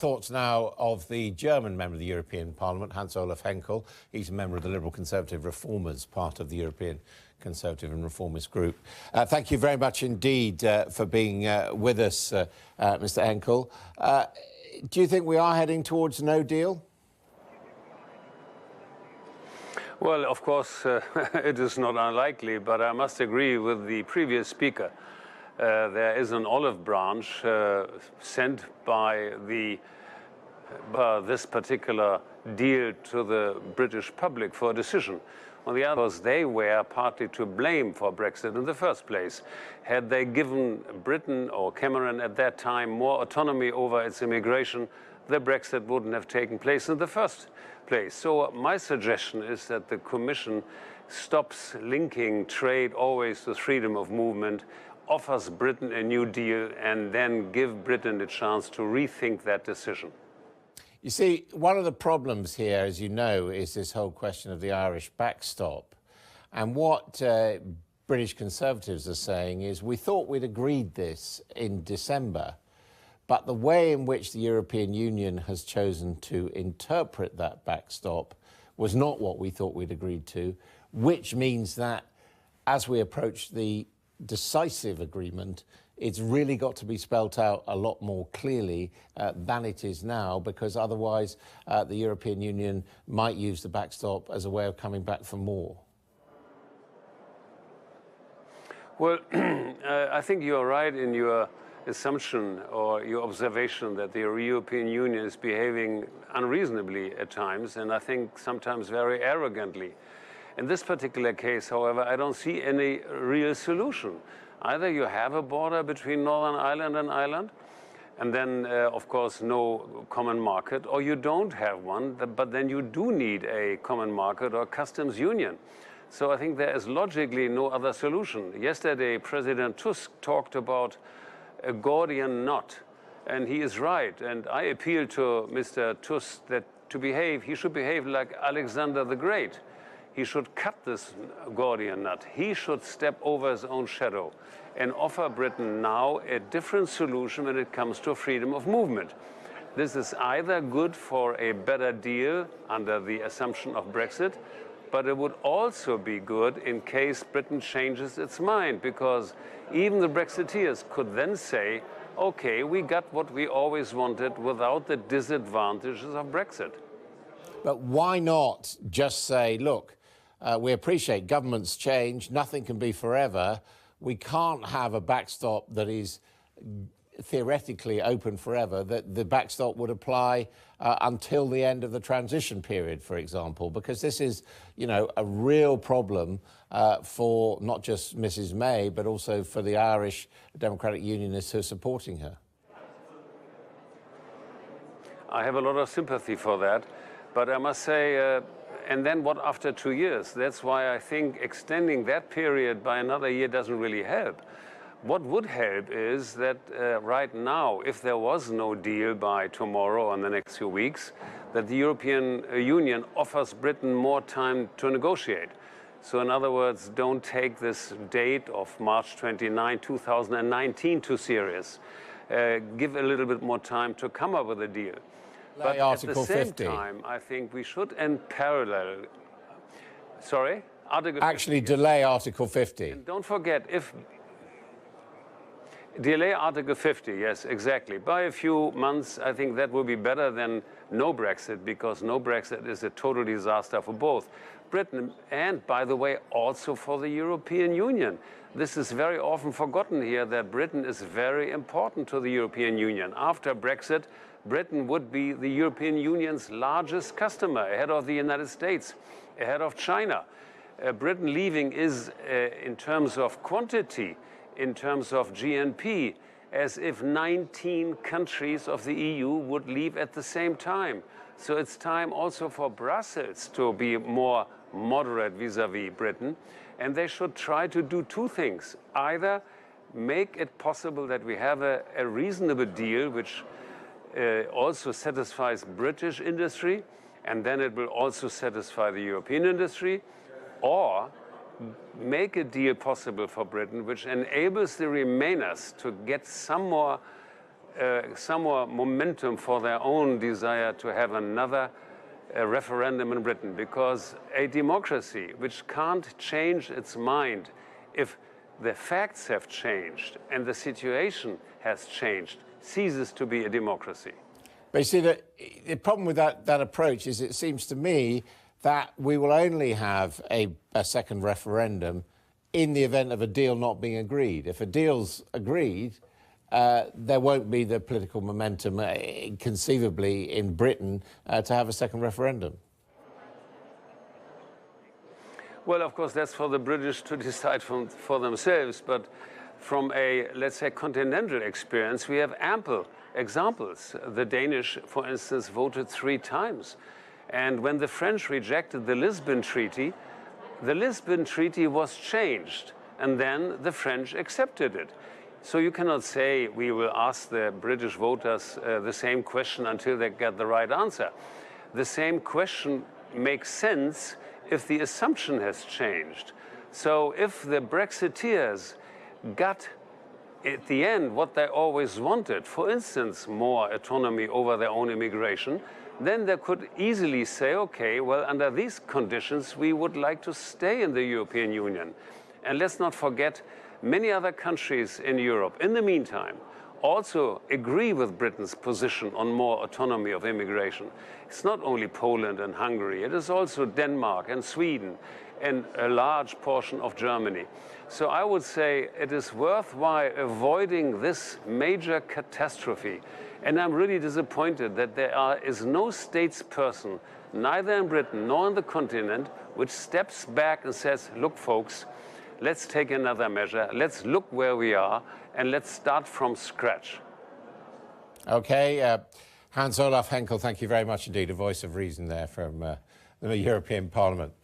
Thoughts now of the German member of the European Parliament, Hans-Olaf Henkel. He's a member of the Liberal Conservative Reformers, part of the European Conservative and Reformist group. Thank you very much indeed for being with us, Mr. Henkel. Do you think we are heading towards no deal? Well, of course, it is not unlikely, but I must agree with the previous speaker. There is an olive branch sent by this particular deal to the British public for a decision. On the other hand, they were partly to blame for Brexit in the first place. Had they given Britain or Cameron at that time more autonomy over its immigration, the Brexit wouldn't have taken place in the first place. So my suggestion is that the Commission stops linking trade always to freedom of movement, offers Britain a new deal, and then give Britain a chance to rethink that decision. You see, one of the problems here, as you know, is this whole question of the Irish backstop. And what British Conservatives are saying is, we thought we'd agreed this in December, but the way in which the European Union has chosen to interpret that backstop was not what we thought we'd agreed to, which means that as we approach the decisive agreement, it's really got to be spelt out a lot more clearly than it is now, because otherwise the European Union might use the backstop as a way of coming back for more. Well, I think you're right in your assumption or your observation that the European Union is behaving unreasonably at times, and I think sometimes very arrogantly. In this particular case, however, I don't see any real solution. Either you have a border between Northern Ireland and Ireland, and then, of course, no common market, or you don't have one, but then you do need a common market or customs union. So I think there is logically no other solution. Yesterday, President Tusk talked about a Gordian knot, and he is right. And I appeal to Mr. Tusk that to behave, he should behave like Alexander the Great. He should cut this Gordian knot. He should step over his own shadow and offer Britain now a different solution when it comes to freedom of movement. This is either good for a better deal under the assumption of Brexit, but it would also be good in case Britain changes its mind, because even the Brexiteers could then say, okay, we got what we always wanted without the disadvantages of Brexit. But why not just say, look, we appreciate governments change, nothing can be forever. We can't have a backstop that is theoretically open forever, that the backstop would apply until the end of the transition period, for example, because this is, you know, a real problem for not just Mrs. May, but also for the Irish Democratic Unionists who are supporting her. I have a lot of sympathy for that, but I must say, and then what after 2 years? That's why I think extending that period by another year doesn't really help. What would help is that right now, if there was no deal by tomorrow or in the next few weeks, that the European Union offers Britain more time to negotiate. So in other words, don't take this date of March 29, 2019 too serious. Give a little bit more time to come up with a deal. But at the same time, I think we should, in parallel, sorry? Actually delay Article 50. And don't forget, if delay Article 50, yes, exactly. By a few months, I think that will be better than no Brexit, because no Brexit is a total disaster for both Britain and, by the way, also for the European Union. This is very often forgotten here, that Britain is very important to the European Union. After Brexit, Britain would be the European Union's largest customer, ahead of the United States, ahead of China. Britain leaving is, in terms of quantity, in terms of GNP, as if 19 countries of the EU would leave at the same time. So it's time also for Brussels to be more moderate vis-à-vis Britain, and they should try to do two things. Either make it possible that we have a reasonable deal which also satisfies British industry, and then it will also satisfy the European industry, or make a deal possible for Britain which enables the Remainers to get some more some more momentum for their own desire to have another referendum in Britain, because a democracy which can't change its mind if the facts have changed and the situation has changed ceases to be a democracy. But you see, the problem with that approach is it seems to me that we will only have a second referendum in the event of a deal not being agreed. If a deal's agreed, there won't be the political momentum conceivably in Britain to have a second referendum. Well, of course, that's for the British to decide for themselves. But from a, let's say, continental experience, we have ample examples. The Danish, for instance, voted 3 times. And when the French rejected the Lisbon Treaty was changed. And then the French accepted it. So you cannot say we will ask the British voters the same question until they get the right answer. The same question makes sense if the assumption has changed. So if the Brexiteers got at the end what they always wanted, for instance, more autonomy over their own immigration, then they could easily say, okay, well, under these conditions, we would like to stay in the European Union. And let's not forget, many other countries in Europe, in the meantime, also agree with Britain's position on more autonomy of immigration. It's not only Poland and Hungary, it is also Denmark and Sweden and a large portion of Germany. So I would say it is worthwhile avoiding this major catastrophe. And I'm really disappointed that there is no statesperson, neither in Britain nor on the continent, which steps back and says, look, folks, let's take another measure, let's look where we are, and let's start from scratch. Okay, Hans-Olaf Henkel, thank you very much indeed. A voice of reason there from the European Parliament.